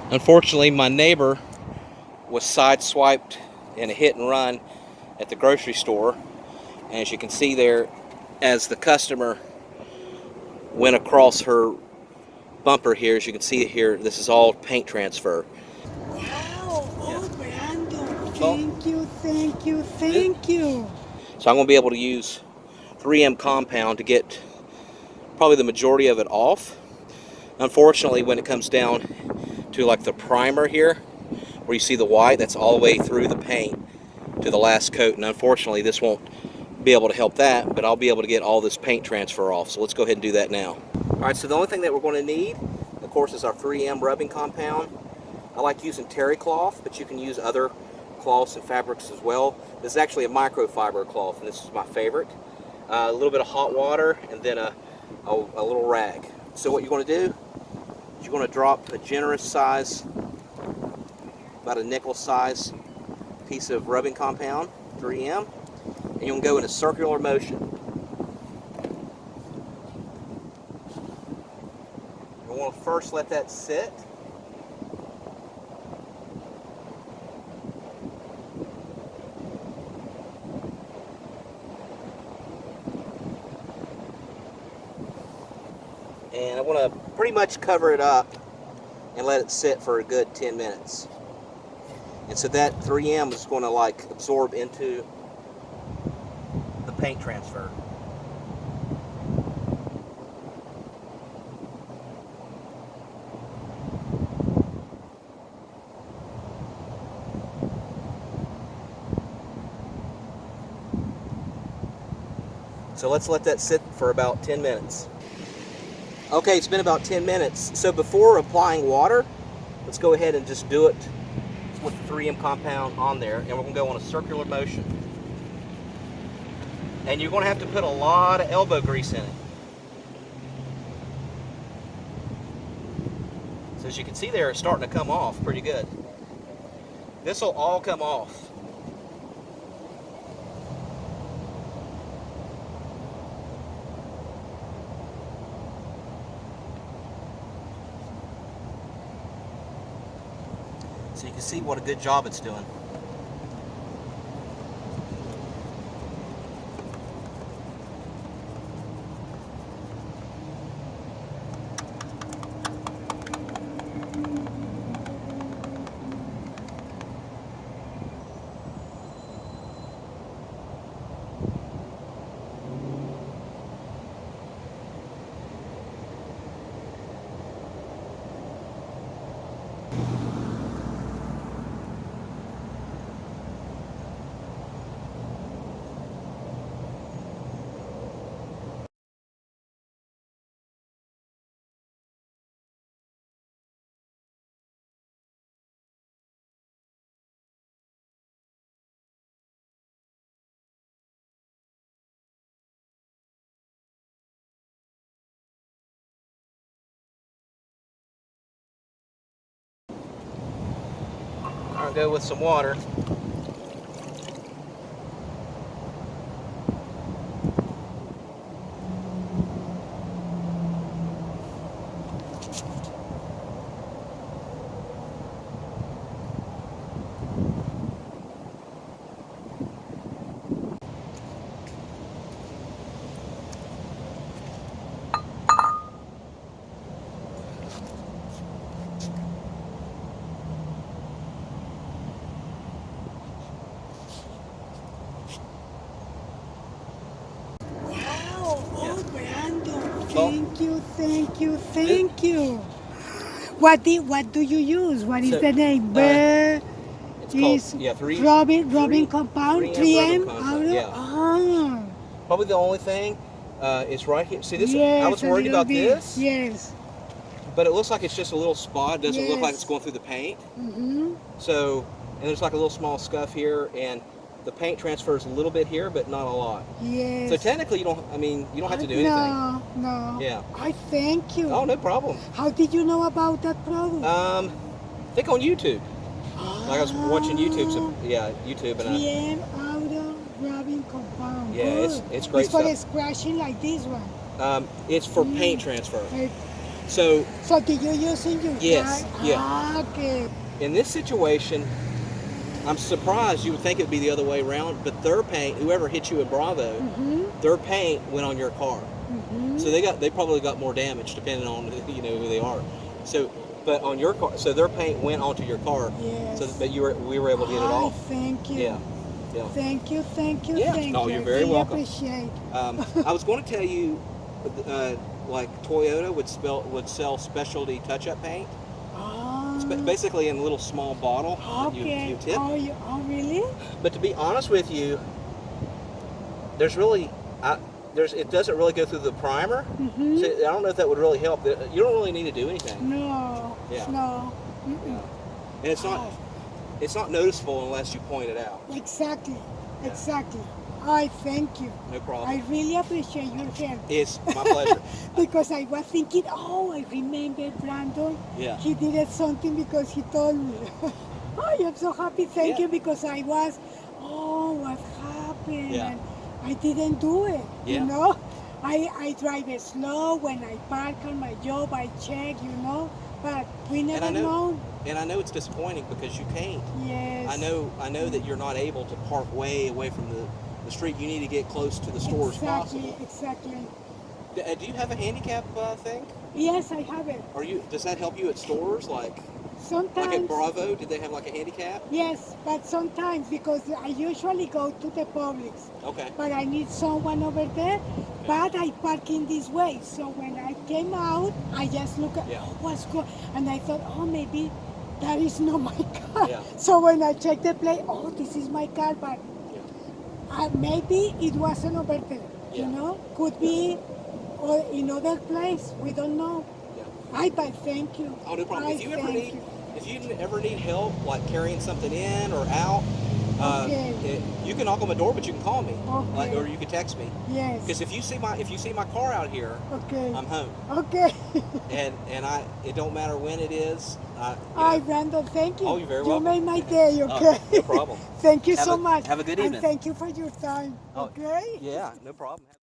Unfortunately, my neighbor was sideswiped in a hit and run at the grocery store. And as you can see there, as the customer went across her bumper here, as you can see here, this is all paint transfer. Wow! Yeah. Oh, Brando! Well, Thank you, thank you, thank you. so I'm going to be able to use 3M compound to get probably the majority of it off. Unfortunately, when it comes down to like the primer here, where you see the white, that's all the way through the paint to the last coat, and unfortunately this won't be able to help that, but I'll be able to get all this paint transfer off. So let's go ahead and do that now. All right, so the only thing that we're going to need, of course, is our 3M rubbing compound. I like using terry cloth, but you can use other cloths and fabrics as well. This is actually a microfiber cloth, and this is my favorite. A little bit of hot water, and then a little rag. So what you're going to do is you're going to drop a generous size, about a nickel size piece of rubbing compound, 3M, and you're going to go in a circular motion. You want to first let that sit. And I want to pretty much cover it up and let it sit for a good 10 minutes. And so that 3M is going to like absorb into the paint transfer. So let's let that sit for about 10 minutes. Okay, it's been about 10 minutes. So before applying water, let's go ahead and just do it with the 3M compound on there, and we're going to go on a circular motion. And you're going to have to put a lot of elbow grease in it. So as you can see there, it's starting to come off pretty good. This will all come off. So you can see what a good job it's doing. I'll go with some water. Wow! Yeah. Oh, Brando! Well, Thank you, thank you, thank you. What do you use? What is so the name? it's called, Is yeah, Robin compound 3M rubbing 3M compound. out. Yeah. Ah, Probably the only thing is right here. See this? I was yes, a worried little about bit. this, Yes, but it looks like it's just a little spot. It doesn't look like it's yes. going through the paint. Mm-hmm. So, and there's like a little small scuff here, and the paint transfers a little bit here, but not a lot. So Yes. technically, you don't have to do anything. No, no. Yeah. I thank you. Oh, no problem. How did you know about that product? I think on YouTube. Like I was watching YouTube, so yeah, YouTube, and 3M Auto Rubbing Compound. yeah, Good. it's great It's for stuff. scratching like this one. It's for paint Mm. transfer. Eh, So So did you use in your Yes, car? yeah. Ah, okay. in this situation, I'm surprised. You would think it'd be the other way around, but their paint, whoever hit you at Bravo, their paint went on your car. So they probably got more damage depending on who they are. So, but on your car, so their paint went onto your car. Yes. So, but we were able to get it off. Thank you. Yeah. Yeah. Thank you, thank you, Yeah. thank Oh, you. you're very I really welcome. appreciate. I was going to tell you, like Toyota would sell specialty touch-up paint, basically in a little small bottle that Okay. you tip. Oh, really? But to be honest with you, there's really, it doesn't really go through the primer. So I don't know if that would really help. You don't really need to do anything. No. Yeah. No. Yeah. And it's not noticeable unless you point it out. Exactly. Yeah. Exactly. I thank you. No problem. I really appreciate your help. It's my pleasure. Because I was thinking, I remember Brandon. Yeah. He did something because he told me. I am so happy. Thank you, because I was, what happened? Yeah. And I didn't do it. Yeah. You know, I drive it slow. When I park on my job, I check. But we never know. And I know it's disappointing because you can't. Yes. I know that you're not able to park way away from the street. You need to get close to the store as possible. Exactly. Do you have a handicap thing? Yes, I have it. Does that help you at stores like Sometimes. at Bravo? Did they have like a handicap? Yes, but sometimes, because I usually go to the Publix. Okay. But I need someone over there. But I park in this way. So when I came out, I just look at what's going, and I thought, maybe that is not my car. Yeah. So when I checked the plate, this is my car, but maybe it wasn't over there. Yeah. Could be or in other place. We don't know. Yeah. But thank you. Oh, no problem. If you ever need help, like carrying something in or out, you can knock on my door, but you can call me, or you can text me. Yes. Because if you see my car out here, I'm home. Okay. and it don't matter when it is. Brandon, thank you. Oh, you're very welcome. You made my day. Okay. No problem. Thank you so much. Have a good evening. And thank you for your time. Okay. Yeah, no problem.